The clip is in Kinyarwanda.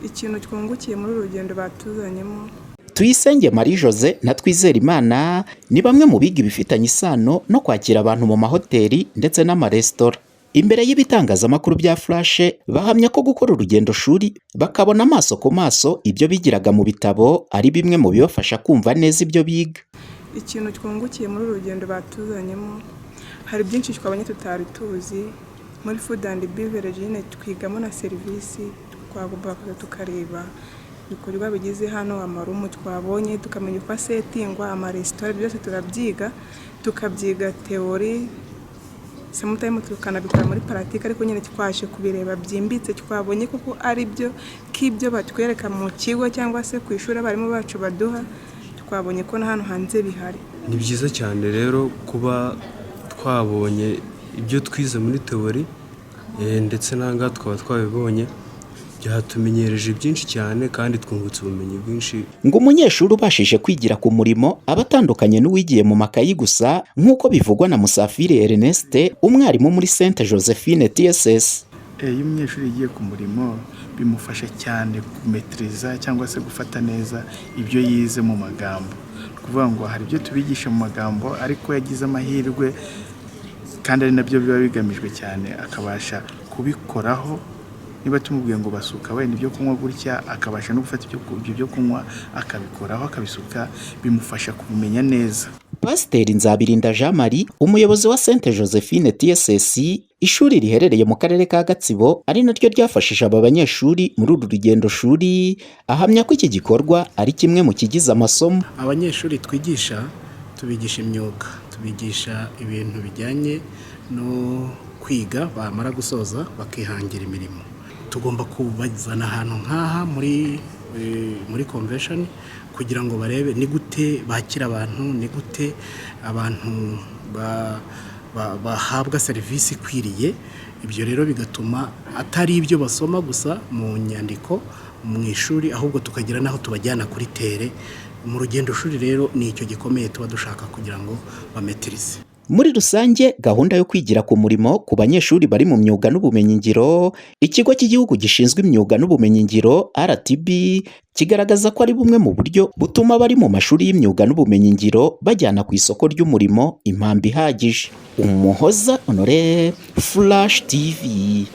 ikintu twungukiye muri uru rugendo batuzanyemo. Tuyisenge Marie Jose na Twizerimana ni bamwe mu biga ibifitanye isano no kwakira abantu mu mahoteli ndetse n'amaresitora. Imbere y'ibitangazamakuru bya Flash bahamya ko gukora urugendo shuri bakabona amaso ku maso ibyo bigiraga mu bitabo ari bimwe mu bibafasha kumva neza ibyo biga. Ikintu twungukiye muri uru rugendo batuzanyemo, hari byinshi twabonye tutari tuzi. Muri food and beverage nyine twigamo na serivisi, twagomba kuza tukareba ibikorwa bigize hano, amarumu twabonye tukamenya uko asetingwa, amaresitora byose turabyiga, tukabyiga teori, sometimes tukanabikora muri pratique, ariko nyine twashe kubireba byimbitse, twabonye koko ari byo k'ibyo batwereka mu kigo cyangwa se ku ishuri abarimo bacu baduha, twabonye ko na hano hanze bihari. Ni byiza cyane rero kuba twabonye ibyo twize muri teori ndetse n'anga twaba twabibonye, byatumenyereje byinshi cyane kandi twungutse ubumenyi bwinshi. Ngo umunyeshuri ubashije kwigira ku murimo abatandukanye n'uwigiye mu makayi gusa, nk'uko bivugwa na Musafiri Ernest, umwarimu muri Sainte Josephine TSS. Iyo umunyeshuri yigiye ku murimo bimufasha cyane kumetriza cyangwa se gufata neza ibyo yize mu magambo. Kuvuga ngo hari ibyo tubigisha mu magambo ariko yagize amahirwe kandi ari nabyo biba bigamijwe cyane, akabasha kubikoraho. Niba tumubwiye ngo basuka wenda ibyo kunywa gutya, akabasha no gufata ibyo kunywa akabikoraho akabisuka, bimufasha kubimenya neza. Pasiteri Nzabirinda Jean Marie, umuyobozi wa Sainte Josephine TSS, ishuri riherereye mu karere ka Gatsibo, ari naryo ryafashije aba banyeshuri muri uru rugendo shuri, ahamya ko iki gikorwa ari kimwe mu kigize amasomo. Abanyeshuri twigisha tubigisha imyuga, tubigisha ibintu bijyanye no kwiga, bamara gusoza bakihangira imirimo. Tugomba kubazana ahantu nk'aha muri convention kugira ngo barebe ni gute bakira abantu, ni gute abantu bahabwa serivisi ikwiriye. Ibyo rero bigatuma atari ibyo basoma gusa mu nyandiko mu ishuri, ahubwo tukagira naho tubajyana kuri tere. Mu rugendo shuri rero ni icyo gikomeye tuba dushaka kugira ngo bametirize. Muri rusange, gahunda yo kwigira ku murimo ku banyeshuri bari mu myuga n'ubumenyingiro, Ikigo cy'Igihugu gishinzwe imyuga n'ubumenyingiro RTB kigaragaza ko ari bumwe mu buryo butuma bari mu mashuri y'imyuga n'ubumenyingiro bajyana ku isoko ry'umurimo impambi ihagije. Umuhoza Honore, Flash TV.